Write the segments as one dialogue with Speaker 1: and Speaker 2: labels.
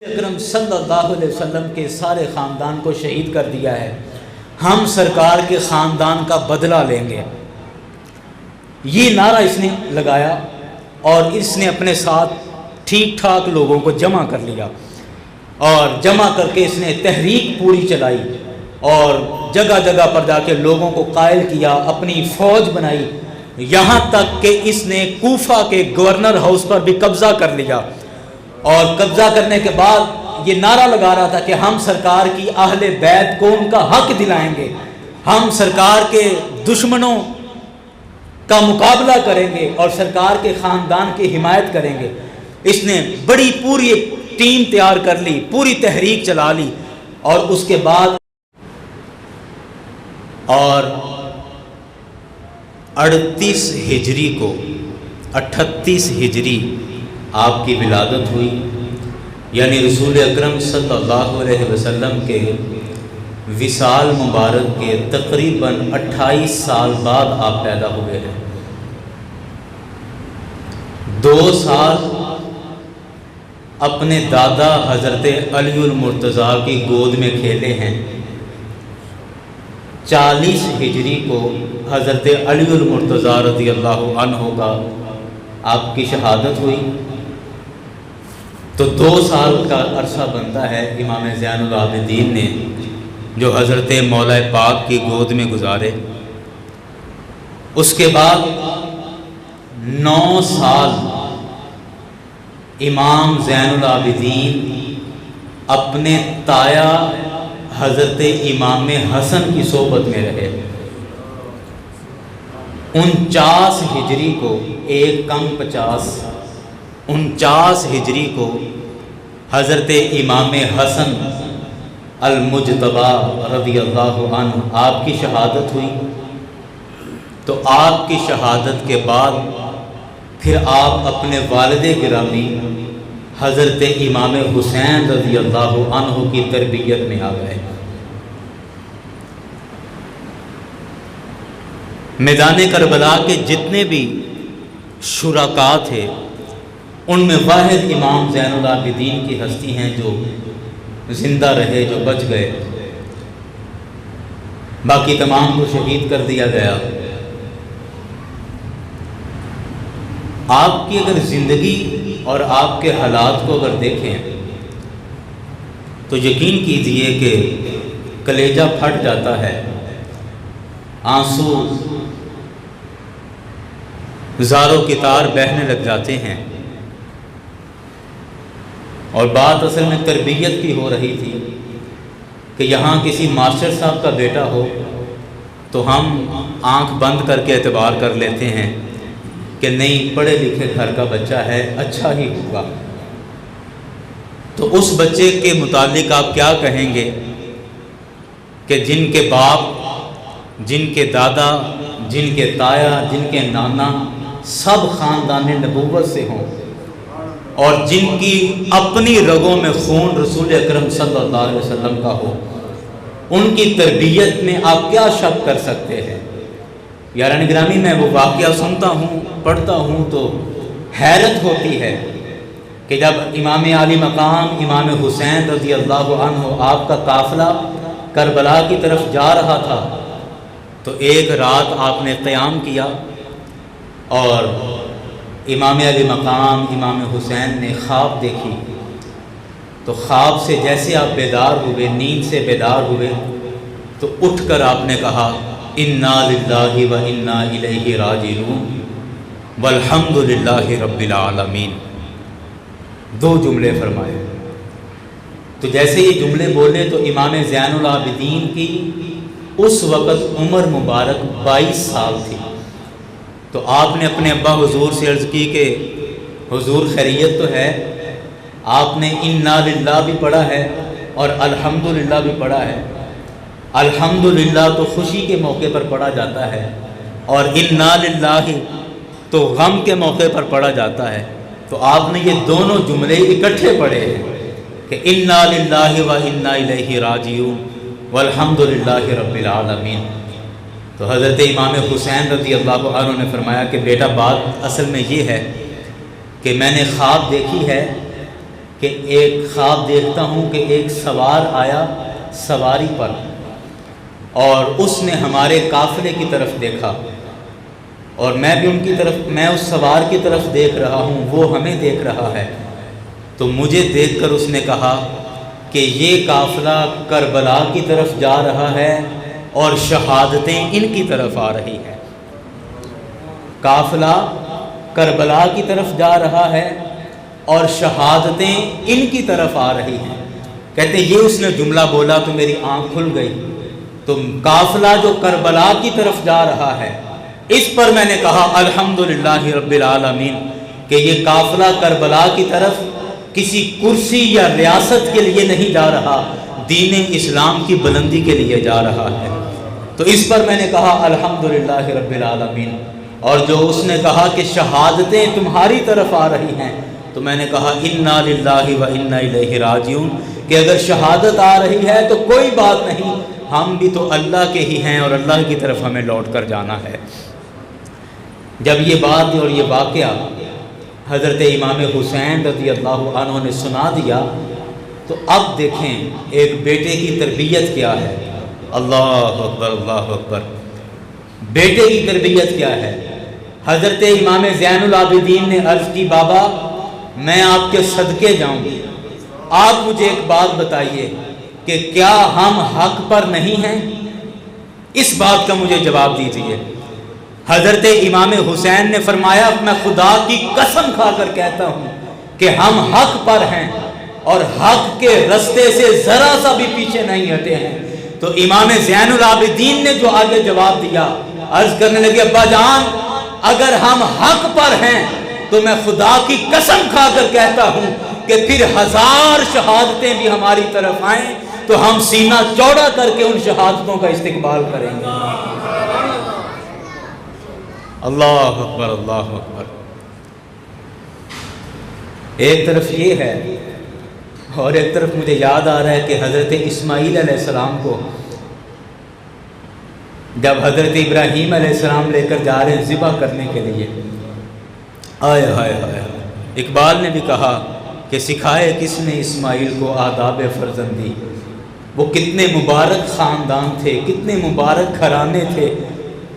Speaker 1: اکرم صلی اللہ علیہ وسلم کے سارے خاندان کو شہید کر دیا ہے، ہم سرکار کے خاندان کا بدلہ لیں گے۔ یہ نعرہ اس نے لگایا اور اس نے اپنے ساتھ ٹھیک ٹھاک لوگوں کو جمع کر لیا اور جمع کر کے اس نے تحریک پوری چلائی اور جگہ جگہ پر جا کے لوگوں کو قائل کیا، اپنی فوج بنائی، یہاں تک کہ اس نے کوفہ کے گورنر ہاؤس پر بھی قبضہ کر لیا۔ اور قبضہ کرنے کے بعد یہ نعرہ لگا رہا تھا کہ ہم سرکار کی اہل بیت کو ان کا حق دلائیں گے، ہم سرکار کے دشمنوں کا مقابلہ کریں گے اور سرکار کے خاندان کی حمایت کریں گے۔ اس نے بڑی پوری ٹیم تیار کر لی، پوری تحریک چلا لی اور اس کے بعد 38 ہجری کو 38 ہجری آپ کی ولادت ہوئی، یعنی رسول اکرم صلی اللہ علیہ وسلم کے وصال مبارک کے تقریباً 28 سال بعد آپ پیدا ہوئے ہیں۔ 2 سال اپنے دادا حضرت علی المرتضیٰ کی گود میں کھیلے ہیں۔ 40 ہجری کو حضرت علی المرتضیٰ رضی اللہ عنہ کا آپ کی شہادت ہوئی، تو 2 سال کا عرصہ بنتا ہے امام زین العابدین نے جو حضرت مولا پاک کی گود میں گزارے۔ اس کے بعد 9 سال امام زین العابدین اپنے تایا حضرت امام حسن کی صحبت میں رہے۔ 49 ہجری کو 49 ہجری کو حضرت امام حسن المجتبی رضی اللہ عنہ آپ کی شہادت ہوئی۔ تو آپ کی شہادت کے بعد پھر آپ اپنے والد گرامی حضرت امام حسین رضی اللہ عنہ کی تربیت میں آ گئے۔ میدان کربلا کے جتنے بھی شرکاء تھے ان میں واحد امام زین العابدین کی ہستی ہیں جو زندہ رہے، جو بچ گئے، باقی تمام کو شہید کر دیا گیا۔ آپ کی اگر زندگی اور آپ کے حالات کو اگر دیکھیں تو یقین کیجئے کہ کلیجہ پھٹ جاتا ہے، آنسو زاروں کی تار بہنے لگ جاتے ہیں۔ اور بات اصل میں تربیت کی ہو رہی تھی کہ یہاں کسی ماسٹر صاحب کا بیٹا ہو تو ہم آنکھ بند کر کے اعتبار کر لیتے ہیں کہ نہیں، پڑھے لکھے گھر کا بچہ ہے، اچھا ہی ہوگا۔ تو اس بچے کے متعلق آپ کیا کہیں گے کہ جن کے باپ، جن کے دادا، جن کے تایا، جن کے نانا سب خاندان نبوت سے ہوں اور جن کی اپنی رگوں میں خون رسول اکرم صلی اللہ علیہ وسلم کا ہو، ان کی تربیت میں آپ کیا شک کر سکتے ہیں؟ یاران گرامی، میں وہ واقعہ سنتا ہوں، پڑھتا ہوں تو حیرت ہوتی ہے کہ جب امام عالی مقام امام حسین رضی اللہ عنہ آپ کا قافلہ کربلا کی طرف جا رہا تھا تو ایک رات آپ نے قیام کیا اور امام علی مقام امام حسین نے خواب دیکھی۔ تو خواب سے جیسے آپ بیدار ہوئے، نیند سے بیدار ہوئے، تو اٹھ کر آپ نے کہا انا للہ و انا الیہ راجعون والحمد للہ رب العالمین۔ 2 جملے فرمائے۔ تو جیسے یہ جملے بولے تو امام زین العابدین کی اس وقت عمر مبارک 22 سال تھی۔ تو آپ نے اپنے ابا حضور سے عرض کی کہ حضور خیریت تو ہے؟ آپ نے انا للہ بھی پڑھا ہے اور الحمدللہ بھی پڑھا ہے۔ الحمدللہ تو خوشی کے موقع پر پڑھا جاتا ہے اور انا للہ تو غم کے موقع پر پڑھا جاتا ہے۔ تو آپ نے یہ دونوں جملے اکٹھے پڑھے ہیں کہ انا للہ و انا الیہ راجعون والحمدللہ رب العالمین۔ تو حضرت امام حسین رضی اللہ عنہ نے فرمایا کہ بیٹا، بات اصل میں یہ ہے کہ میں نے خواب دیکھی ہے کہ ایک خواب دیکھتا ہوں کہ ایک سوار آیا سواری پر، اور اس نے ہمارے قافلے کی طرف دیکھا، اور میں بھی ان کی طرف، میں اس سوار کی طرف دیکھ رہا ہوں، وہ ہمیں دیکھ رہا ہے۔ تو مجھے دیکھ کر اس نے کہا کہ یہ قافلہ کربلا کی طرف جا رہا ہے اور شہادتیں ان کی طرف آ رہی ہیں۔ قافلہ کربلا کی طرف جا رہا ہے اور شہادتیں ان کی طرف آ رہی ہیں۔ کہتے ہیں یہ اس نے جملہ بولا تو میری آنکھ کھل گئی۔ تو قافلہ جو کربلا کی طرف جا رہا ہے، اس پر میں نے کہا الحمدللہ رب العالمین کہ یہ قافلہ کربلا کی طرف کسی کرسی یا ریاست کے لیے نہیں جا رہا، دین اسلام کی بلندی کے لیے جا رہا ہے۔ تو اس پر میں نے کہا الحمدللہ رب العالمین۔ اور جو اس نے کہا کہ شہادتیں تمہاری طرف آ رہی ہیں، تو میں نے کہا انا للہ و انا الیہ راجعون، کہ اگر شہادت آ رہی ہے تو کوئی بات نہیں، ہم بھی تو اللہ کے ہی ہیں اور اللہ کی طرف ہمیں لوٹ کر جانا ہے۔ جب یہ بات اور یہ واقعہ حضرت امام حسین رضی اللہ عنہ نے سنا دیا، تو اب دیکھیں ایک بیٹے کی تربیت کیا ہے۔ اللہ اکبر اللہ اکبر، بیٹے کی تربیت کیا ہے۔ حضرت امام زین العابدین نے عرض کی بابا میں آپ کے صدقے جاؤں گی، آپ مجھے ایک بات بتائیے کہ کیا ہم حق پر نہیں ہیں؟ اس بات کا مجھے جواب دیجیے۔ حضرت امام حسین نے فرمایا میں خدا کی قسم کھا کر کہتا ہوں کہ ہم حق پر ہیں اور حق کے رستے سے ذرا سا بھی پیچھے نہیں ہٹے ہیں۔ تو امام زین العابدین نے جو آگے جواب دیا، عرض کرنے لگے ابا جان اگر ہم حق پر ہیں تو میں خدا کی قسم کھا کر کہتا ہوں کہ پھر 1000 شہادتیں بھی ہماری طرف آئیں تو ہم سینہ چوڑا کر کے ان شہادتوں کا استقبال کریں گے۔ اللہ اکبر اللہ اکبر۔ ایک طرف یہ ہے اور ایک طرف مجھے یاد آ رہا ہے کہ حضرت اسماعیل علیہ السلام کو جب حضرت ابراہیم علیہ السلام لے کر جا رہے ہیں ذبح کرنے کے لیے، آئے ہائے ہائے، اقبال نے بھی کہا کہ سکھائے کس نے اسماعیل کو آداب فرزندی۔ وہ کتنے مبارک خاندان تھے، کتنے مبارک گھرانے تھے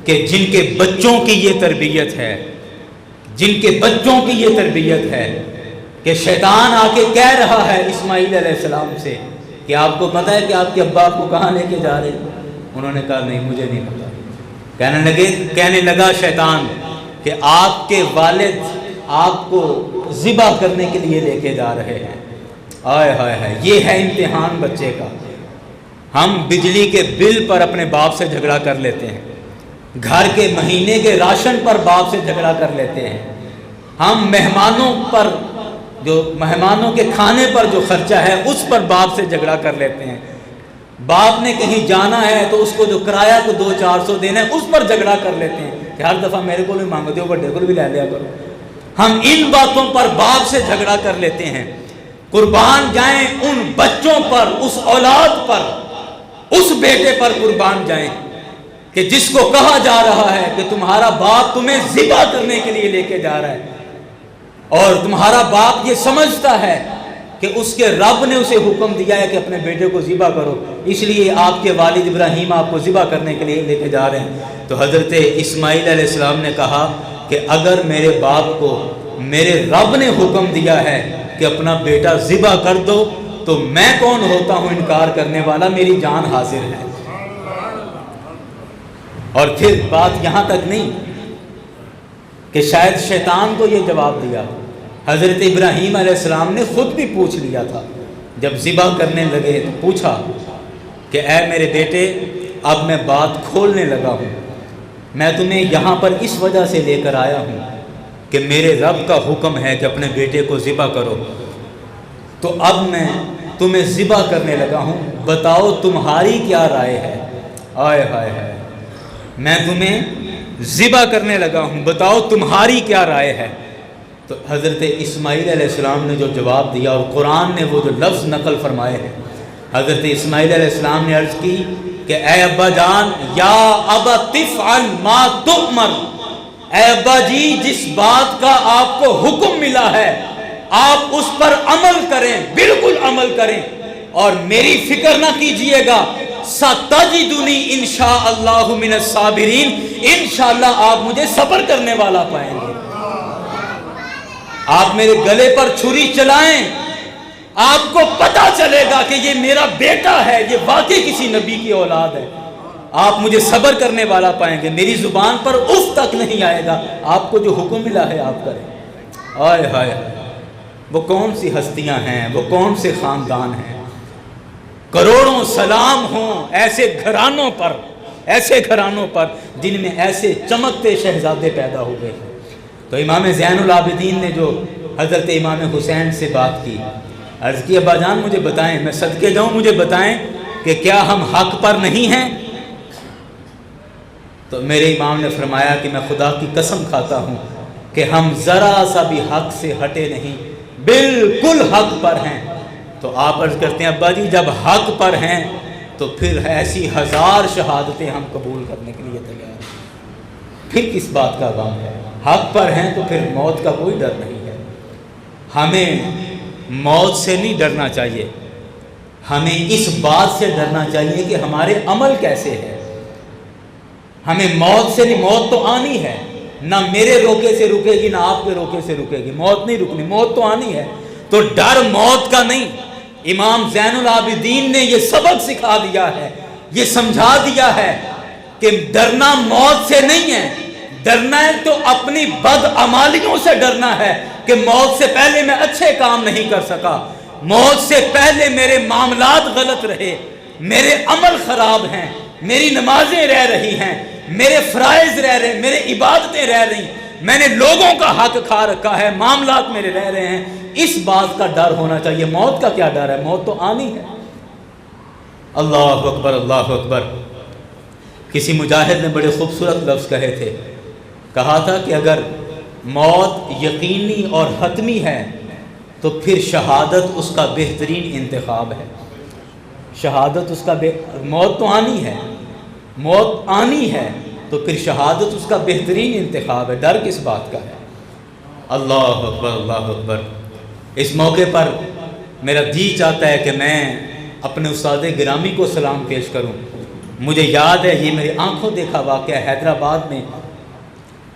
Speaker 1: کہ جن کے بچوں کی یہ تربیت ہے، جن کے بچوں کی یہ تربیت ہے کہ شیطان آ کے کہہ رہا ہے اسماعیل علیہ السلام سے کہ آپ کو پتہ ہے کہ آپ کے ابا آپ کو کہاں لے کے جا رہے ہیں؟ انہوں نے کہا نہیں مجھے نہیں پتا۔ کہنے لگا شیطان کہ آپ کے والد آپ کو ذبح کرنے کے لیے لے کے جا رہے ہیں۔ آئے ہائے ہائے، یہ ہے امتحان بچے کا۔ ہم بجلی کے بل پر اپنے باپ سے جھگڑا کر لیتے ہیں، گھر کے مہینے کے راشن پر باپ سے جھگڑا کر لیتے ہیں، ہم مہمانوں کے کھانے پر جو خرچہ ہے اس پر باپ سے جھگڑا کر لیتے ہیں، باپ نے کہیں جانا ہے تو اس کو جو کرایہ کو 200-400 دینا ہے اس پر جھگڑا کر لیتے ہیں کہ ہر دفعہ میرے کو بھی مانگتے ہو بڑے کو بھی لے لیا کرو۔ ہم ان باتوں پر باپ سے جھگڑا کر لیتے ہیں۔ قربان جائیں ان بچوں پر، اس اولاد پر، اس بیٹے پر قربان جائیں کہ جس کو کہا جا رہا ہے کہ تمہارا باپ تمہیں ذبح کرنے کے لیے لے کے جا رہا ہے، اور تمہارا باپ یہ سمجھتا ہے کہ اس کے رب نے اسے حکم دیا ہے کہ اپنے بیٹے کو ذبح کرو، اس لیے آپ کے والد ابراہیم آپ کو ذبح کرنے کے لیے لے کے جا رہے ہیں۔ تو حضرت اسماعیل علیہ السلام نے کہا کہ اگر میرے باپ کو میرے رب نے حکم دیا ہے کہ اپنا بیٹا ذبح کر دو تو میں کون ہوتا ہوں انکار کرنے والا، میری جان حاضر ہے۔ اور پھر بات یہاں تک نہیں کہ شاید شیطان کو یہ جواب دیا، حضرت ابراہیم علیہ السلام نے خود بھی پوچھ لیا تھا، جب ذبح کرنے لگے تو پوچھا کہ اے میرے بیٹے اب میں بات کھولنے لگا ہوں، میں تمہیں یہاں پر اس وجہ سے لے کر آیا ہوں کہ میرے رب کا حکم ہے کہ اپنے بیٹے کو ذبح کرو، تو اب میں تمہیں ذبح کرنے لگا ہوں، بتاؤ تمہاری کیا رائے ہے؟ آئے ہائے ہائے، میں تمہیں ذبح کرنے لگا ہوں، بتاؤ تمہاری کیا رائے ہے؟ تو حضرت اسماعیل علیہ السلام نے جو جواب دیا، اور قرآن نے وہ جو لفظ نقل فرمائے ہیں، حضرت اسماعیل علیہ السلام نے عرض کی کہ اے ابا جان، یا ابا تفعل ما تؤمر، اے ابا جی جس بات کا آپ کو حکم ملا ہے آپ اس پر عمل کریں، بالکل عمل کریں، اور میری فکر نہ کیجئے گا، ستجدنی انشاءاللہ من الصابرین، انشاءاللہ آپ مجھے صبر کرنے والا پائیں گے۔ آپ میرے گلے پر چھری چلائیں، آپ کو پتا چلے گا کہ یہ میرا بیٹا ہے، یہ واقعی کسی نبی کی اولاد ہے، آپ مجھے صبر کرنے والا پائیں گے، میری زبان پر اف تک نہیں آئے گا، آپ کو جو حکم ملا ہے آپ کریں۔ آئے ہائے، وہ کون سی ہستیاں ہیں، وہ کون سے خاندان ہیں، کروڑوں سلام ہوں ایسے گھرانوں پر، ایسے گھرانوں پر جن میں ایسے چمکتے شہزادے پیدا ہوئے ہیں۔ تو امام زین العابدین نے جو حضرت امام حسین سے بات کی، عرض کی ابا جان مجھے بتائیں، میں صدقے جاؤں، مجھے بتائیں کہ کیا ہم حق پر نہیں ہیں؟ تو میرے امام نے فرمایا کہ میں خدا کی قسم کھاتا ہوں کہ ہم ذرا سا بھی حق سے ہٹے نہیں، بالکل حق پر ہیں۔ تو آپ عرض کرتے ہیں ابا جی جب حق پر ہیں تو پھر ایسی ہزار شہادتیں ہم قبول کرنے کے لیے تیار ہیں، پھر کس بات کا غم ہے؟ حق پر ہیں تو پھر موت کا کوئی ڈر نہیں ہے۔ ہمیں موت سے نہیں ڈرنا چاہیے، ہمیں اس بات سے ڈرنا چاہیے کہ ہمارے عمل کیسے ہیں۔ ہمیں موت سے نہیں، موت تو آنی ہے، نہ میرے روکے سے رکے گی نہ آپ کے روکے سے رکے گی، موت نہیں رکنی، موت تو آنی ہے۔ تو ڈر موت کا نہیں، امام زین العابدین نے یہ سبق سکھا دیا ہے، یہ سمجھا دیا ہے کہ ڈرنا موت سے نہیں ہے، ڈرنا ہے تو اپنی بدعمالیوں سے ڈرنا ہے کہ موت سے پہلے میں اچھے کام نہیں کر سکا، موت سے پہلے میرے معاملات غلط رہے، میرے عمل خراب ہیں، میری نمازیں رہ رہی ہیں، میرے فرائض رہ رہے ہیں، میرے عبادتیں رہ رہی ہیں، میں نے لوگوں کا حق کھا رکھا ہے، معاملات میرے رہ رہے ہیں، اس بات کا ڈر ہونا چاہیے۔ موت کا کیا ڈر ہے؟ موت تو آنی ہے۔ اللہ اکبر، اللہ اکبر۔ کسی مجاہد نے بڑے خوبصورت لفظ کہے تھے، کہا تھا کہ اگر موت یقینی اور حتمی ہے تو پھر شہادت اس کا بہترین انتخاب ہے۔ شہادت اس کا موت تو آنی ہے، موت آنی ہے تو پھر شہادت اس کا بہترین انتخاب ہے۔ ڈر کس بات کا ہے؟ اللہ اکبر، اللہ اکبر۔ اس موقع پر میرا جی چاہتا ہے کہ میں اپنے استاد گرامی کو سلام پیش کروں۔ مجھے یاد ہے، یہ میری آنکھوں دیکھا واقعہ، حیدرآباد میں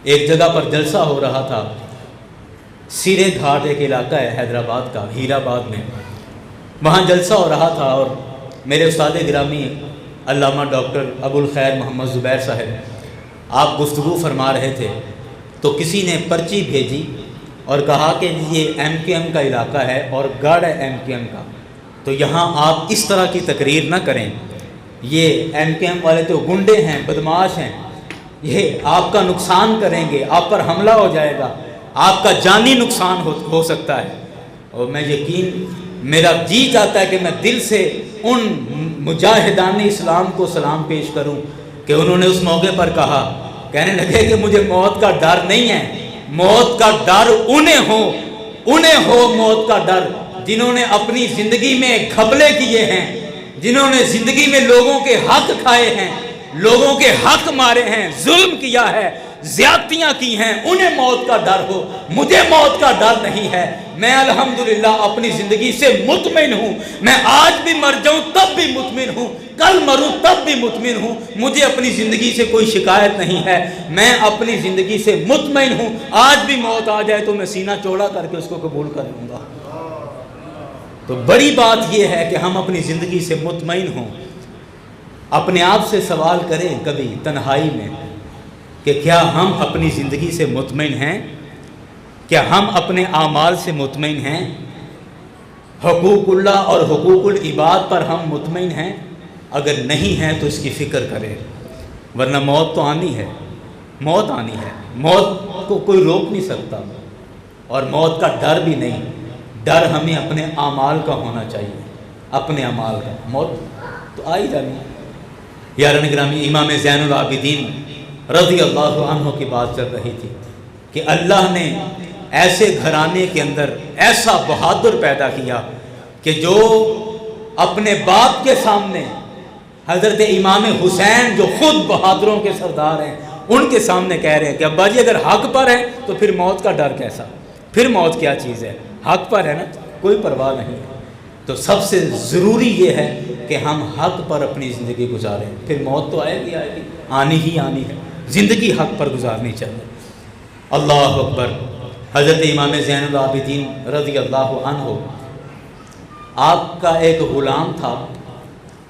Speaker 1: ایک جگہ پر جلسہ ہو رہا تھا، سیرے گھاٹ ایک علاقہ ہے حیدرآباد کا، ہیر آباد میں، وہاں جلسہ ہو رہا تھا، اور میرے استاد گرامی علامہ ڈاکٹر ابو الخیر محمد زبیر صاحب آپ گفتگو فرما رہے تھے، تو کسی نے پرچی بھیجی اور کہا کہ یہ ایم کیو ایم کا علاقہ ہے اور گڑھ ہے ایم کیو ایم کا، تو یہاں آپ اس طرح کی تقریر نہ کریں، یہ ایم کیو ایم والے تو گنڈے ہیں، بدماش ہیں، یہ آپ کا نقصان کریں گے، آپ پر حملہ ہو جائے گا، آپ کا جانی نقصان ہو سکتا ہے۔ اور میں میرا جی چاہتا ہے کہ میں دل سے ان مجاہدان اسلام کو سلام پیش کروں کہ انہوں نے اس موقع پر کہا، کہنے لگے کہ مجھے موت کا ڈر نہیں ہے، موت کا ڈر انہیں ہو موت کا ڈر جنہوں نے اپنی زندگی میں گھپلے کیے ہیں، جنہوں نے زندگی میں لوگوں کے حق کھائے ہیں، لوگوں کے حق مارے ہیں، ظلم کیا ہے، زیادتیاں کی ہیں، انہیں موت کا ڈر ہو، مجھے موت کا ڈر نہیں ہے۔ میں الحمدللہ اپنی زندگی سے مطمئن ہوں، میں آج بھی مر جاؤں تب بھی مطمئن ہوں، کل مروں تب بھی مطمئن ہوں، مجھے اپنی زندگی سے کوئی شکایت نہیں ہے، میں اپنی زندگی سے مطمئن ہوں، آج بھی موت آ جائے تو میں سینہ چوڑا کر کے اس کو قبول کر لوں گا۔ تو بڑی بات یہ ہے کہ ہم اپنی زندگی سے مطمئن ہوں۔ اپنے آپ سے سوال کریں کبھی تنہائی میں کہ کیا ہم اپنی زندگی سے مطمئن ہیں؟ کیا ہم اپنے اعمال سے مطمئن ہیں؟ حقوق اللہ اور حقوق العباد پر ہم مطمئن ہیں؟ اگر نہیں ہیں تو اس کی فکر کریں، ورنہ موت تو آنی ہے، موت آنی ہے، موت کو کوئی روک نہیں سکتا، اور موت کا ڈر بھی نہیں، ڈر ہمیں اپنے اعمال کا ہونا چاہیے، اپنے اعمال کا۔ موت تو آئی جانی ہے۔ یاران گرامی، امام زین العابدین رضی اللہ عنہ کی بات چل رہی تھی کہ اللہ نے ایسے گھرانے کے اندر ایسا بہادر پیدا کیا کہ جو اپنے باپ کے سامنے، حضرت امام حسین جو خود بہادروں کے سردار ہیں، ان کے سامنے کہہ رہے ہیں کہ ابا جی اگر حق پر ہے تو پھر موت کا ڈر کیسا، پھر موت کیا چیز ہے؟ حق پر ہے نا، کوئی پرواہ نہیں ہے۔ تو سب سے ضروری یہ ہے کہ ہم حق پر اپنی زندگی گزاریں، پھر موت تو آئے گی آنی ہی آنی ہے، زندگی حق پر گزارنی چاہیے۔ اللہ اکبر۔ حضرت امام زین العابدین رضی اللہ عنہ، آپ کا ایک غلام تھا،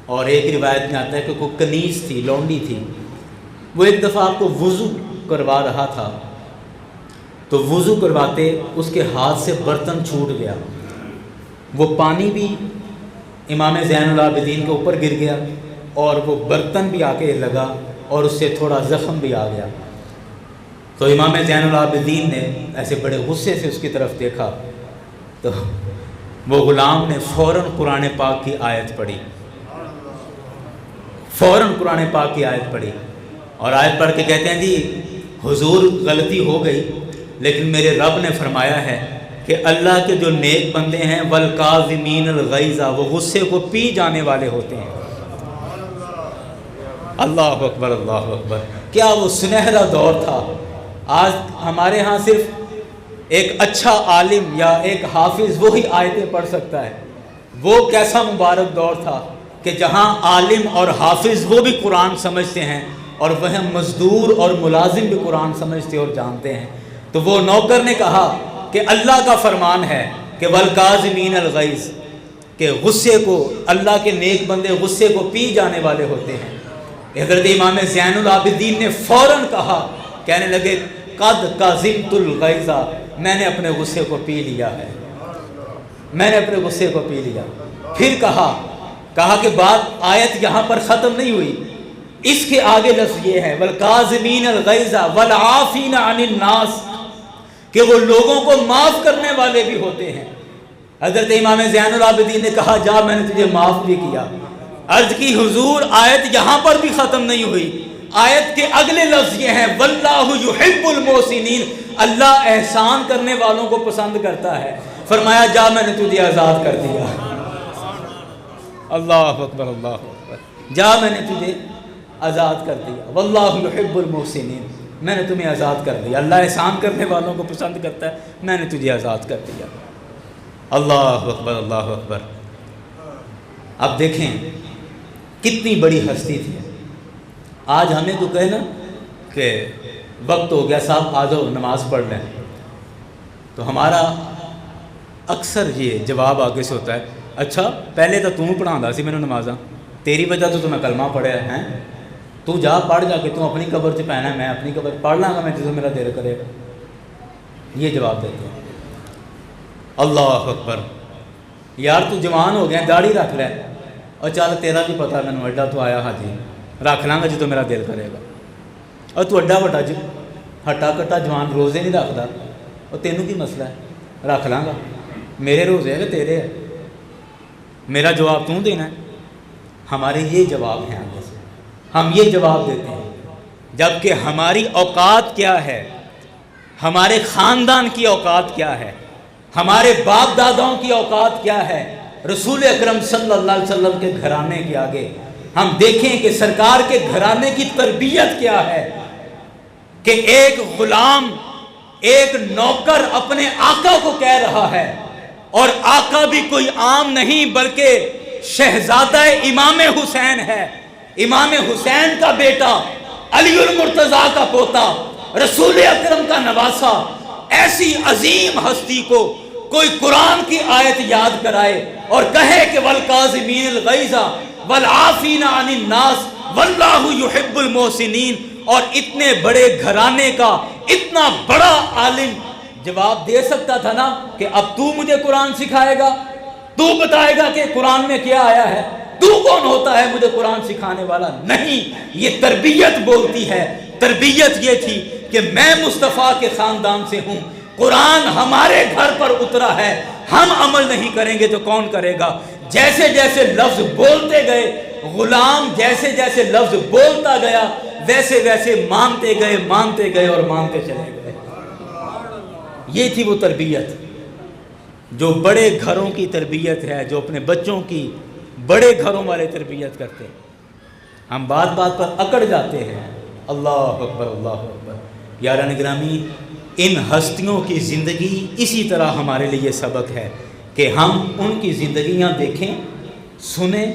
Speaker 1: اور ایک روایت میں آتا ہے کہ کوئی کنیز تھی، لونڈی تھی، وہ ایک دفعہ آپ کو وضو کروا رہا تھا، تو وضو کرواتے اس کے ہاتھ سے برتن چھوٹ گیا، وہ پانی بھی امام زین العابدین کے اوپر گر گیا اور وہ برتن بھی آ کے لگا اور اس سے تھوڑا زخم بھی آ گیا۔ تو امام زین العابدین نے ایسے بڑے غصے سے اس کی طرف دیکھا، تو وہ غلام نے فوراً قرآن پاک کی آیت پڑھی، فوراً قرآن پاک کی آیت پڑھی، اور آیت پڑھ کے کہتے ہیں جی حضور غلطی ہو گئی، لیکن میرے رب نے فرمایا ہے کہ اللہ کے جو نیک بندے ہیں والکاظمین الغیظ، وہ غصے کو پی جانے والے ہوتے ہیں۔ اللہ اکبر، اللہ اکبر۔ کیا وہ سنہرا دور تھا۔ آج ہمارے ہاں صرف ایک اچھا عالم یا ایک حافظ وہی آیتیں پڑھ سکتا ہے۔ وہ کیسا مبارک دور تھا کہ جہاں عالم اور حافظ وہ بھی قرآن سمجھتے ہیں، اور وہ مزدور اور ملازم بھی قرآن سمجھتے اور جانتے ہیں۔ تو وہ نوکر نے کہا کہ اللہ کا فرمان ہے کہ والکاظمین الغیظ، کہ غصے کو، اللہ کے نیک بندے غصے کو پی جانے والے ہوتے ہیں۔ حضرت امام زین العابدین نے فوراً کہا، کہنے لگے قد کظمت الغیظ، میں نے اپنے غصے کو پی لیا ہے، میں نے اپنے غصے کو پی لیا۔ پھر کہا کہ بات آیت یہاں پر ختم نہیں ہوئی، اس کے آگے لفظ یہ ہے والکاظمین الغیظ والعافین عن الناس، کہ وہ لوگوں کو معاف کرنے والے بھی ہوتے ہیں۔ حضرت امام زین العابدین نے کہا جا میں نے تجھے معاف بھی کیا۔ عرض کی حضور آیت یہاں پر بھی ختم نہیں ہوئی، آیت کے اگلے لفظ یہ ہیں واللہ یحب المحسنین، اللہ احسان کرنے والوں کو پسند کرتا ہے۔ فرمایا جا میں نے تجھے آزاد کر دیا۔ اللہ اکبر، اللہ اکبر۔ جا میں نے تجھے آزاد کر دیا، واللہ یحب المحسنین، میں نے تمہیں آزاد کر دیا۔ اللہ احسان کرنے والوں کو پسند کرتا ہے، میں نے تجھے آزاد کر دیا۔ اللہ اکبر، اللہ اکبر۔ اب دیکھیں کتنی بڑی ہستی تھی۔ آج ہمیں تو کہے نا کہ وقت ہو گیا صاحب آ جاؤ نماز پڑھ لیں، تو ہمارا اکثر یہ جواب آگے سے ہوتا ہے اچھا پہلے تو پڑھانا سی مینوں نمازاں، تیری وجہ تو میں کلمہ پڑھیا ہے، تو جا پڑھ جا کے اپنی قبر سے پہنا ہے، میں اپنی قبر پڑھ لاں گا میں جسے میرا دل کرے گا۔ یہ جواب دیتے ہیں۔ اللہ اکبر۔ یار تو جوان ہو گیا، داڑھی رکھ لے، اور چل تیرا بھی پتا مینوں ایڈا تو آیا حاجی، رکھ لاں گا جدو میرا دل کرے گا۔ اور تو ایڈا وڈا ہٹا کٹا جوان روزے نہیں رکھتا، اور تینوں کی مسئلہ ہے، رکھ لاں گا، میرے روزے ہے کہ تیرے ہے، میرا جواب تو دینا ہے۔ ہمارے یہ جواب ہیں آگے سے، ہم یہ جواب دیتے ہیں، جبکہ ہماری اوقات کیا ہے، ہمارے خاندان کی اوقات کیا ہے، ہمارے باپ داداؤں کی اوقات کیا ہے، رسول اکرم صلی اللہ علیہ وسلم کے گھرانے کے آگے ہم دیکھیں کہ سرکار کے گھرانے کی تربیت کیا ہے، کہ ایک غلام، ایک نوکر اپنے آقا کو کہہ رہا ہے، اور آقا بھی کوئی عام نہیں بلکہ شہزادہ امام حسین ہے، امام حسین کا بیٹا، علی المرتضیٰ کا پوتا، رسول اکرم کا نواسا۔ ایسی عظیم ہستی کو کوئی قرآن کی آیت یاد کرائے اور کہے کہ والکاظمین الغیظ والعافین عن الناس واللہ یحب المحسنین، اور اتنے بڑے گھرانے کا اتنا بڑا عالم جواب دے سکتا تھا نا کہ اب تو مجھے قرآن سکھائے گا، تو بتائے گا کہ قرآن میں کیا آیا ہے، تو کون ہوتا ہے مجھے قرآن سکھانے والا؟ نہیں، یہ تربیت بولتی ہے۔ تربیت یہ تھی کہ میں مصطفیٰ کے خاندان سے ہوں، قرآن ہمارے گھر پر اترا ہے، ہم عمل نہیں کریں گے تو کون کرے گا؟ جیسے جیسے لفظ بولتے گئے، غلام جیسے جیسے لفظ بولتا گیا ویسے ویسے مانتے گئے اور مانتے چلے گئے۔ یہ تھی وہ تربیت جو بڑے گھروں کی تربیت ہے، جو اپنے بچوں کی بڑے گھروں والے تربیت کرتے ہیں۔ ہم بات بات پر اکڑ جاتے ہیں۔ اللہ اکبر، اللہ اکبر۔ یاران گرامی، ان ہستیوں کی زندگی اسی طرح ہمارے لیے سبق ہے کہ ہم ان کی زندگیاں دیکھیں، سنیں،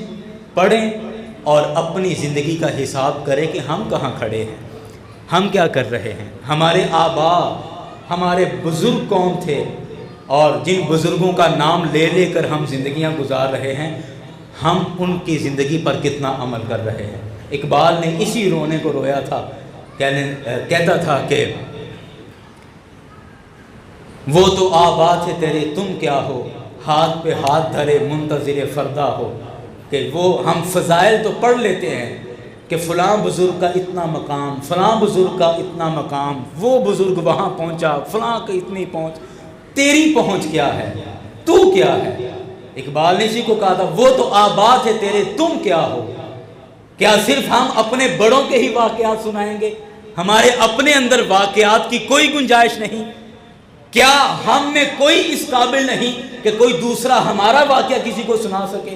Speaker 1: پڑھیں اور اپنی زندگی کا حساب کریں کہ ہم کہاں کھڑے ہیں، ہم کیا کر رہے ہیں۔ ہمارے آباء، ہمارے بزرگ کون تھے، اور جن بزرگوں کا نام لے لے کر ہم زندگیاں گزار رہے ہیں، ہم ان کی زندگی پر کتنا عمل کر رہے ہیں۔ اقبال نے اسی رونے کو رویا تھا، کہتا تھا کہ وہ تو آباء تھے تیرے تم کیا ہو، ہاتھ پہ ہاتھ دھرے منتظر فردا ہو، کہ وہ ہم فضائل تو پڑھ لیتے ہیں کہ فلاں بزرگ کا اتنا مقام، فلاں بزرگ کا اتنا مقام، وہ بزرگ وہاں پہنچا، فلاں کا اتنی پہنچ، تیری پہنچ کیا ہے، تو کیا ہے۔ اقبال نے اسی کو کہا تھا وہ تو آباء تھے تیرے تم کیا ہو۔ کیا صرف ہم اپنے بڑوں کے ہی واقعات سنائیں گے؟ ہمارے اپنے اندر واقعات کی کوئی گنجائش نہیں؟ کیا ہم میں کوئی اس قابل نہیں کہ کوئی دوسرا ہمارا واقعہ کسی کو سنا سکے؟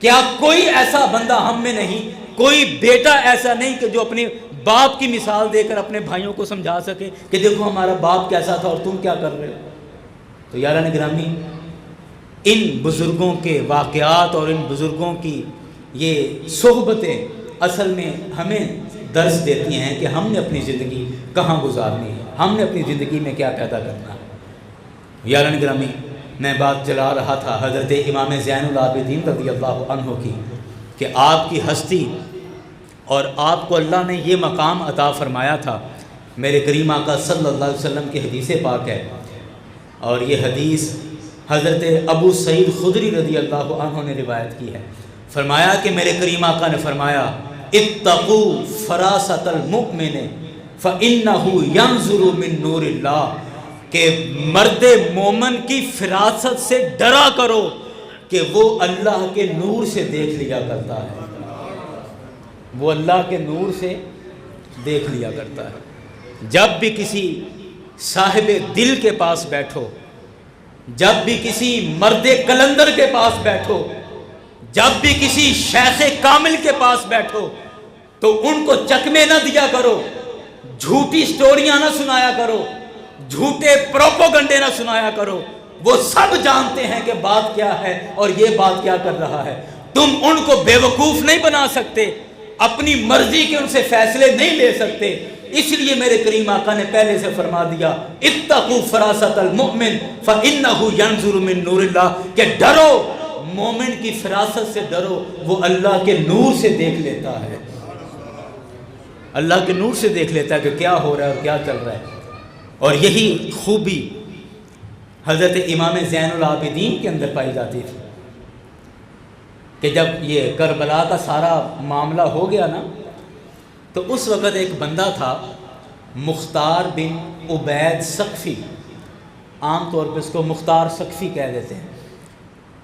Speaker 1: کیا کوئی ایسا بندہ ہم میں نہیں، کوئی بیٹا ایسا نہیں کہ جو اپنے باپ کی مثال دے کر اپنے بھائیوں کو سمجھا سکے کہ دیکھو ہمارا باپ کیسا تھا اور تم کیا کر رہے ہو؟ تو یاران گرامی، ان بزرگوں کے واقعات اور ان بزرگوں کی یہ صحبتیں اصل میں ہمیں درس دیتی ہیں کہ ہم نے اپنی زندگی کہاں گزارنی ہے، ہم نے اپنی زندگی میں کیا پیدا کرنا ہے۔ یاران گرامی، میں بات چلا رہا تھا حضرت امام زین العابدین رضی اللہ عنہ کی، کہ آپ کی ہستی اور آپ کو اللہ نے یہ مقام عطا فرمایا تھا۔ میرے کریم آقا صلی اللہ علیہ وسلم کی حدیث پاک ہے، اور یہ حدیث حضرت ابو سعید خدری رضی اللہ عنہ نے روایت کی ہے۔ فرمایا کہ میرے کریم آقا نے فرمایا اتقوا فراست المؤمن فإنه ينظر من نور اللہ، کہ مرد مومن کی فراست سے ڈرا کرو کہ وہ اللہ کے نور سے دیکھ لیا کرتا ہے، وہ اللہ کے نور سے دیکھ لیا کرتا ہے۔ جب بھی کسی صاحب دل کے پاس بیٹھو، جب بھی کسی مرد کلندر کے پاس بیٹھو، جب بھی کسی شیخ کامل کے پاس بیٹھو، تو ان کو چکمے نہ دیا کرو، جھوٹی سٹوریاں نہ سنایا کرو، جھوٹے پروپوگنڈے نہ سنایا کرو۔ وہ سب جانتے ہیں کہ بات کیا ہے اور یہ بات کیا کر رہا ہے۔ تم ان کو بیوقوف نہیں بنا سکتے، اپنی مرضی کے ان سے فیصلے نہیں لے سکتے۔ اس لیے میرے کریم آقا نے پہلے سے فرما دیا اتقوا فراست المؤمن فإنه ينظر من نور اللہ، کہ ڈرو، مومن کی فراست سے ڈرو، وہ اللہ کے نور سے دیکھ لیتا ہے، اللہ کے نور سے دیکھ لیتا ہے کہ کیا ہو رہا ہے اور کیا چل رہا ہے۔ اور یہی خوبی حضرت امام زین العابدین کے اندر پائی جاتی تھی کہ جب یہ کربلا کا سارا معاملہ ہو گیا نا، تو اس وقت ایک بندہ تھا مختار بن عبید ثقفی، عام طور پہ اس کو مختار ثقفی کہہ دیتے ہیں۔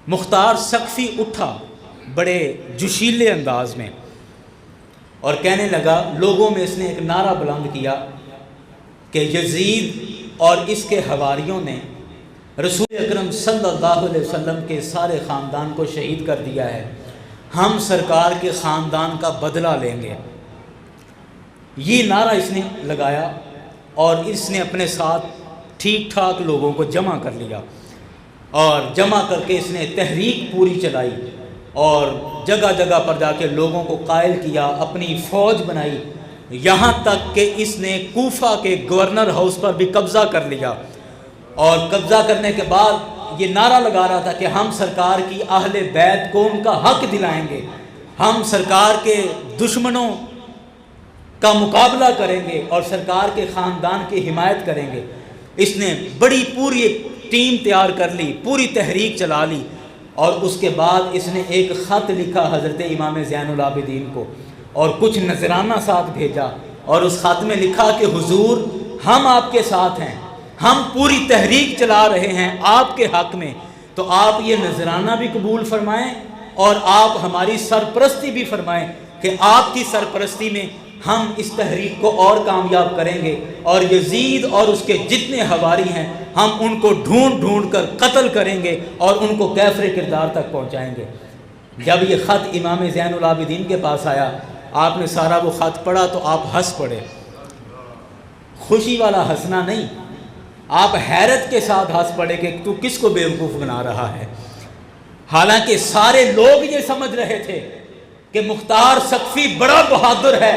Speaker 1: مختار ثقفی اٹھا بڑے جوشیلے انداز میں اور کہنے لگا، لوگوں میں اس نے ایک نعرہ بلند کیا کہ یزید اور اس کے حواریوں نے رسول اکرم صلی اللہ علیہ وسلم کے سارے خاندان کو شہید کر دیا ہے، ہم سرکار کے خاندان کا بدلہ لیں گے۔ یہ نعرہ اس نے لگایا اور اس نے اپنے ساتھ ٹھیک ٹھاک لوگوں کو جمع کر لیا، اور جمع کر کے اس نے تحریک پوری چلائی اور جگہ جگہ پر جا کے لوگوں کو قائل کیا، اپنی فوج بنائی، یہاں تک کہ اس نے کوفہ کے گورنر ہاؤس پر بھی قبضہ کر لیا، اور قبضہ کرنے کے بعد یہ نعرہ لگا رہا تھا کہ ہم سرکار کی اہل بیت کو ان کا حق دلائیں گے، ہم سرکار کے دشمنوں کا مقابلہ کریں گے اور سرکار کے خاندان کی حمایت کریں گے۔ اس نے بڑی پوری ٹیم تیار کر لی، پوری تحریک چلا لی، اور اس کے بعد اس نے ایک خط لکھا حضرت امام زین العابدین کو اور کچھ نذرانہ ساتھ بھیجا، اور اس خط میں لکھا کہ حضور ہم آپ کے ساتھ ہیں، ہم پوری تحریک چلا رہے ہیں آپ کے حق میں، تو آپ یہ نذرانہ بھی قبول فرمائیں اور آپ ہماری سرپرستی بھی فرمائیں کہ آپ کی سرپرستی میں ہم اس تحریک کو اور کامیاب کریں گے، اور یزید اور اس کے جتنے حواری ہیں ہم ان کو ڈھونڈ ڈھونڈ کر قتل کریں گے اور ان کو کیفر کردار تک پہنچائیں گے۔ جب یہ خط امام زین العابدین کے پاس آیا، آپ نے سارا وہ خط پڑھا تو آپ ہنس پڑے، خوشی والا ہنسنا نہیں، آپ حیرت کے ساتھ ہنس پڑے کہ تو کس کو بیوقوف بنا رہا ہے، حالانکہ سارے لوگ یہ سمجھ رہے تھے کہ مختار ثقفی بڑا بہادر ہے،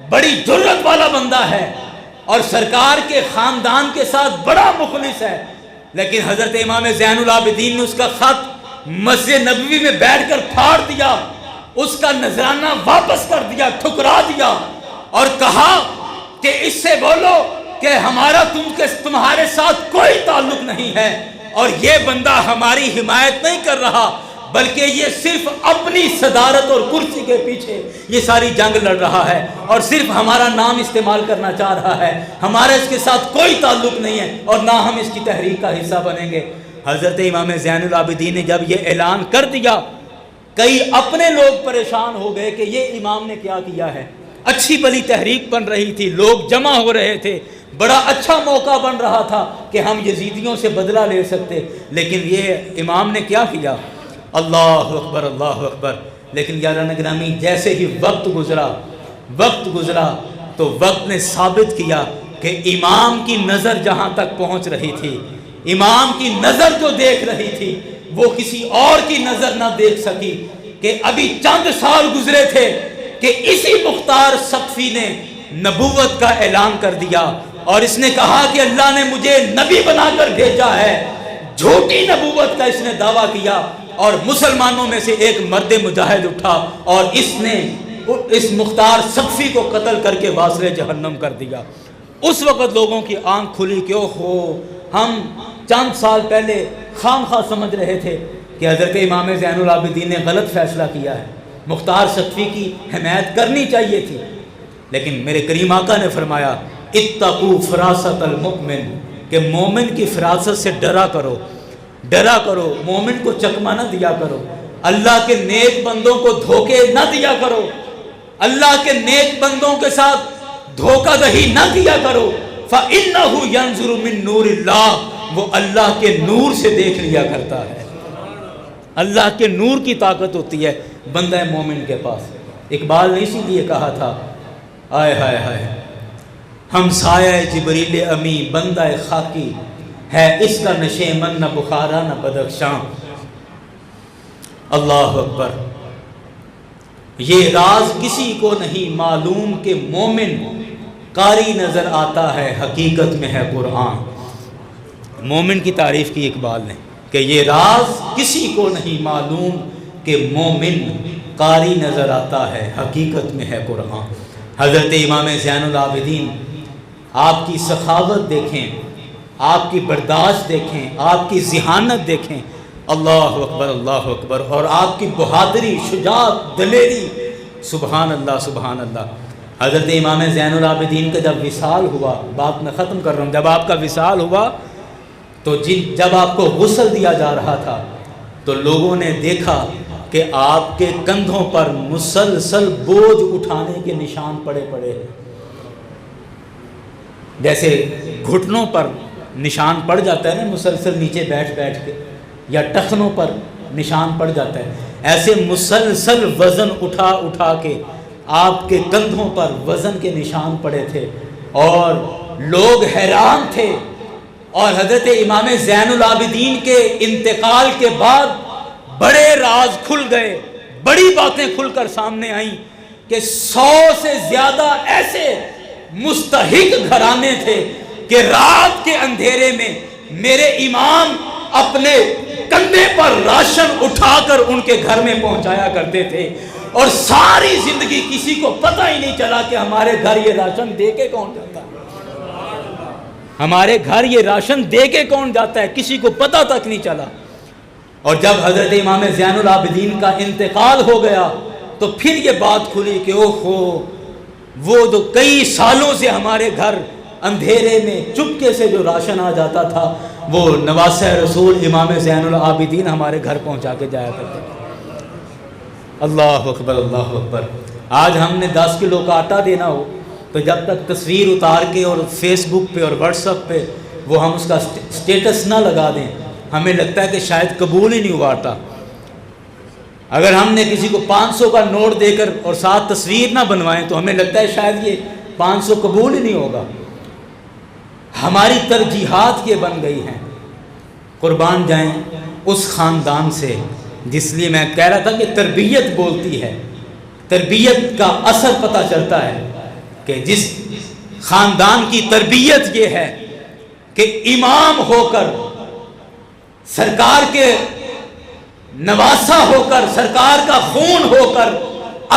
Speaker 1: بڑی جرت والا بندہ ہے اور سرکار کے خاندان کے ساتھ بڑا مخلص ہے، لیکن حضرت امام زین العابدین نے اس کا خط مسجد نبوی میں بیٹھ کر پھاڑ دیا، اس کا نذرانہ واپس کر دیا، ٹھکرا دیا اور کہا کہ اس سے بولو کہ ہمارا تمہارے ساتھ کوئی تعلق نہیں ہے، اور یہ بندہ ہماری حمایت نہیں کر رہا بلکہ یہ صرف اپنی صدارت اور کرسی کے پیچھے یہ ساری جنگ لڑ رہا ہے اور صرف ہمارا نام استعمال کرنا چاہ رہا ہے، ہمارا اس کے ساتھ کوئی تعلق نہیں ہے اور نہ ہم اس کی تحریک کا حصہ بنیں گے۔ حضرت امام زین العابدین نے جب یہ اعلان کر دیا، کئی اپنے لوگ پریشان ہو گئے کہ یہ امام نے کیا کیا ہے، اچھی بلی تحریک بن رہی تھی، لوگ جمع ہو رہے تھے، بڑا اچھا موقع بن رہا تھا کہ ہم یزیدیوں سے بدلہ لے سکتے، لیکن یہ امام نے کیا کیا؟ اللہ اکبر اللہ اکبر۔ لیکن یاران گرامی، جیسے ہی وقت گزرا تو وقت نے ثابت کیا کہ امام کی نظر جہاں تک پہنچ رہی تھی، امام کی نظر جو دیکھ رہی تھی وہ کسی اور کی نظر نہ دیکھ سکی، کہ ابھی چند سال گزرے تھے کہ اسی مختار ثقفی نے نبوت کا اعلان کر دیا اور اس نے کہا کہ اللہ نے مجھے نبی بنا کر بھیجا ہے، جھوٹی نبوت کا اس نے دعویٰ کیا، اور مسلمانوں میں سے ایک مرد مجاہد اٹھا اور اس نے اس مختار ثقفی کو قتل کر کے واصل جہنم کر دیا۔ اس وقت لوگوں کی آنکھ کھلی کہ اوہو، ہم چند سال پہلے خام خواہ سمجھ رہے تھے کہ حضرت امام زین العابدین نے غلط فیصلہ کیا ہے، مختار ثقفی کی حمایت کرنی چاہیے تھی، لیکن میرے کریم آقا نے فرمایا اتقوا فراست المؤمن، کہ مومن کی فراست سے ڈرا کرو، مومن کو چکمہ نہ دیا کرو، اللہ کے نیک بندوں کو دھوکے نہ دیا کرو، اللہ کے نیک بندوں کے ساتھ دھوکہ دہی نہ دیا کرو، فَإِنَّهُ يَنْظُرُ مِن نُورِ اللَّهِ، وہ اللہ کے نور سے دیکھ لیا کرتا ہے، اللہ کے نور کی طاقت ہوتی ہے بندہ مومن کے پاس۔ اقبال نے اسی لیے کہا تھا، آئے ہائے ہائے ہم سایہ جبریل امی بندہ خاکی ہے، اس کا نشے من نہ بخارا نہ بدخشاں۔ اللہ اکبر۔ یہ راز کسی کو نہیں معلوم کہ مومن قاری نظر آتا ہے، حقیقت میں ہے قرآن۔ مومن کی تعریف کی اقبال نے کہ یہ راز کسی کو نہیں معلوم کہ مومن قاری نظر آتا ہے، حقیقت میں ہے قرآن۔ حضرت امام زین العابدین، آپ کی سخاوت دیکھیں، آپ کی برداشت دیکھیں، آپ کی ذہانت دیکھیں، اللہ اکبر اللہ اکبر، اور آپ کی بہادری، شجاعت، دلیری، سبحان اللہ سبحان اللہ۔ حضرت امام زین العابدین کا جب وصال ہوا، بات میں ختم کر رہا ہوں، جب آپ کا وصال ہوا تو جب آپ کو غسل دیا جا رہا تھا تو لوگوں نے دیکھا کہ آپ کے کندھوں پر مسلسل بوجھ اٹھانے کے نشان پڑے ہیں، جیسے گھٹنوں پر نشان پڑ جاتا ہے نا مسلسل نیچے بیٹھ کے، یا ٹخنوں پر نشان پڑ جاتا ہے، ایسے مسلسل وزن اٹھا کے آپ کے کندھوں پر وزن کے نشان پڑے تھے اور لوگ حیران تھے۔ اور حضرت امام زین العابدین کے انتقال کے بعد بڑے راز کھل گئے، بڑی باتیں کھل کر سامنے آئیں کہ 100 سے زیادہ ایسے مستحق گھرانے تھے کہ رات کے اندھیرے میں میرے امام اپنے کندھے پر راشن اٹھا کر ان کے گھر میں پہنچایا کرتے تھے، اور ساری زندگی کسی کو پتہ ہی نہیں چلا کہ ہمارے گھر یہ راشن دے کے کون جاتا ہے، ہمارے گھر یہ راشن دے کے کون جاتا ہے، کسی کو پتہ تک نہیں چلا۔ اور جب حضرت امام زین العابدین کا انتقال ہو گیا تو پھر یہ بات کھلی کہ اوہو، وہ جو کئی سالوں سے ہمارے گھر اندھیرے میں چپکے سے جو راشن آ جاتا تھا وہ نواسہ رسول امام زین العابدین ہمارے گھر پہنچا کے جایا کرتے تھے۔ اللہ اکبر اللہ اکبر۔ آج ہم نے 10 کلو کا آٹا دینا ہو تو جب تک تصویر اتار کے اور فیس بک پہ اور واٹس ایپ پہ وہ ہم اس کا سٹیٹس نہ لگا دیں، ہمیں لگتا ہے کہ شاید قبول ہی نہیں ہوا آٹا۔ اگر ہم نے کسی کو 500 کا نوٹ دے کر اور ساتھ تصویر نہ بنوائیں تو ہمیں لگتا ہے شاید یہ 500 قبول ہی نہیں ہوگا۔ ہماری ترجیحات یہ بن گئی ہیں۔ قربان جائیں اس خاندان سے، جس لیے میں کہہ رہا تھا کہ تربیت بولتی ہے، تربیت کا اثر پتہ چلتا ہے کہ جس خاندان کی تربیت یہ ہے کہ امام ہو کر، سرکار کے نواسا ہو کر، سرکار کا خون ہو کر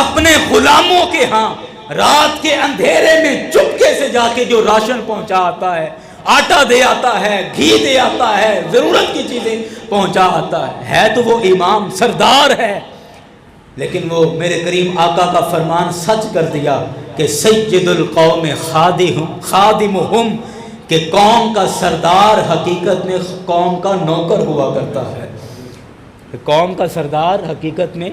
Speaker 1: اپنے غلاموں کے ہاں رات کے اندھیرے میں چپکے سے جا کے جو راشن پہنچا آتا ہے، آٹا دے آتا ہے، گھی دے آتا ہے، ضرورت کی چیزیں پہنچا آتا ہے تو وہ امام سردار ہے۔ لیکن وہ میرے کریم آقا کا فرمان سچ کر دیا کہ سید القوم خادمہم، کہ قوم کا سردار حقیقت میں قوم کا نوکر ہوا کرتا ہے۔ قوم کا سردار حقیقت میں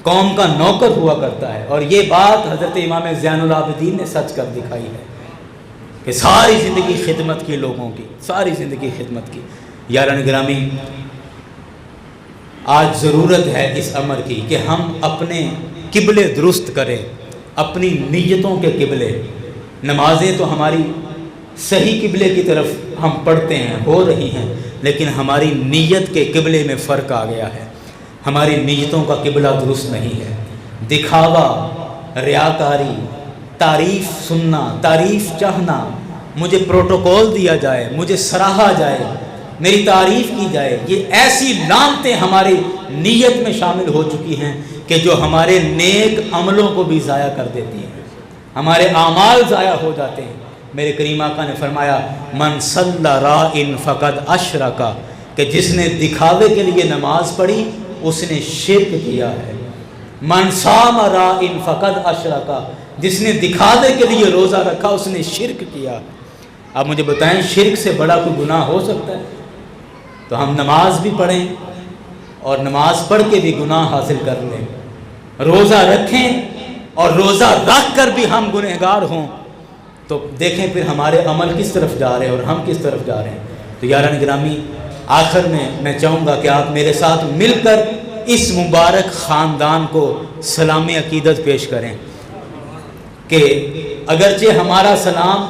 Speaker 1: قوم کا نوکر ہوا کرتا ہے، اور یہ بات حضرت امام زین العابدین نے سچ کر دکھائی ہے کہ ساری زندگی خدمت کی، لوگوں کی ساری زندگی خدمت کی۔ یاران گرامی، آج ضرورت ہے اس امر کی کہ ہم اپنے قبلے درست کریں، اپنی نیتوں کے قبلے۔ نمازیں تو ہماری صحیح قبلے کی طرف ہم پڑھتے ہیں، ہو رہی ہیں، لیکن ہماری نیت کے قبلے میں فرق آ گیا ہے۔ ہماری نیتوں کا قبلہ درست نہیں ہے۔ دکھاوا، ریاکاری، تعریف سننا، تعریف چاہنا، مجھے پروٹوکول دیا جائے، مجھے سراہا جائے، میری تعریف کی جائے، یہ ایسی لعنتیں ہماری نیت میں شامل ہو چکی ہیں کہ جو ہمارے نیک عملوں کو بھی ضائع کر دیتی ہیں، ہمارے اعمال ضائع ہو جاتے ہیں۔ میرے کریم آقا نے فرمایا من صلی راء فقد اشرک، کہ جس نے دکھاوے کے لیے نماز پڑھی اس نے شرک کیا ہے۔ من صام راء فقد اشرک، جس نے دکھاوے کے لیے روزہ رکھا اس نے شرک کیا ہے۔ اب مجھے بتائیں شرک سے بڑا کوئی گناہ ہو سکتا ہے؟ تو ہم نماز بھی پڑھیں اور نماز پڑھ کے بھی گناہ حاصل کر لیں، روزہ رکھیں اور روزہ رکھ کر بھی ہم گنہگار ہوں، تو دیکھیں پھر ہمارے عمل کس طرف جا رہے ہیں اور ہم کس طرف جا رہے ہیں۔ تو یاران گرامی، آخر میں چاہوں گا کہ آپ میرے ساتھ مل کر اس مبارک خاندان کو سلام عقیدت پیش کریں کہ اگرچہ ہمارا سلام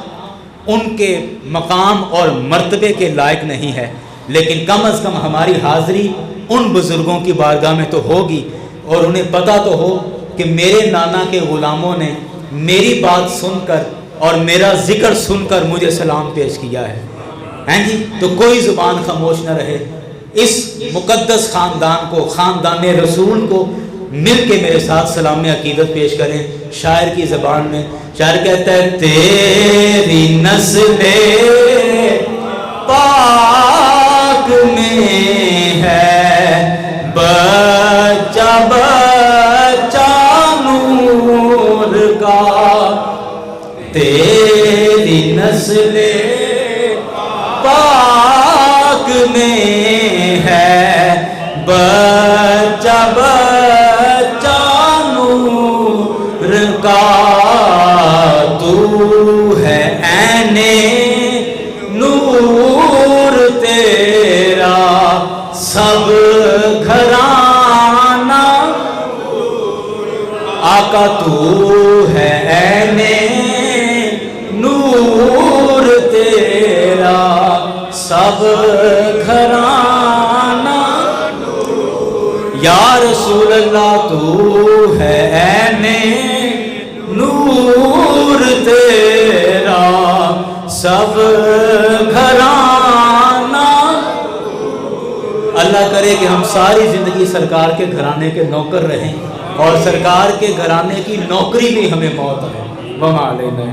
Speaker 1: ان کے مقام اور مرتبے کے لائق نہیں ہے، لیکن کم از کم ہماری حاضری ان بزرگوں کی بارگاہ میں تو ہوگی، اور انہیں پتہ تو ہو کہ میرے نانا کے غلاموں نے میری بات سن کر اور میرا ذکر سن کر مجھے سلام پیش کیا ہے۔ ہیں جی، تو کوئی زبان خاموش نہ رہے، اس مقدس خاندان کو، خاندان رسول کو مل کے میرے ساتھ سلام عقیدت پیش کریں۔ شاعر کی زبان میں شاعر کہتا ہے تیری نسل پاک میں ہے بچہ بچہ نور کا، تیری نسل پاک میں ہے بچہ بچہ نور کا، تو ہے عین نور تیرا سب گھرانہ، آقا تو ہے عین نور تیرا سب گھرانہ، یا رسول اللہ تو ہے عین نور تیرا سب گھرانہ۔ اللہ کرے کہ ہم ساری زندگی سرکار کے گھرانے کے نوکر رہیں اور سرکار کے گھرانے کی نوکری بھی ہمیں موت ہے۔ وما علینا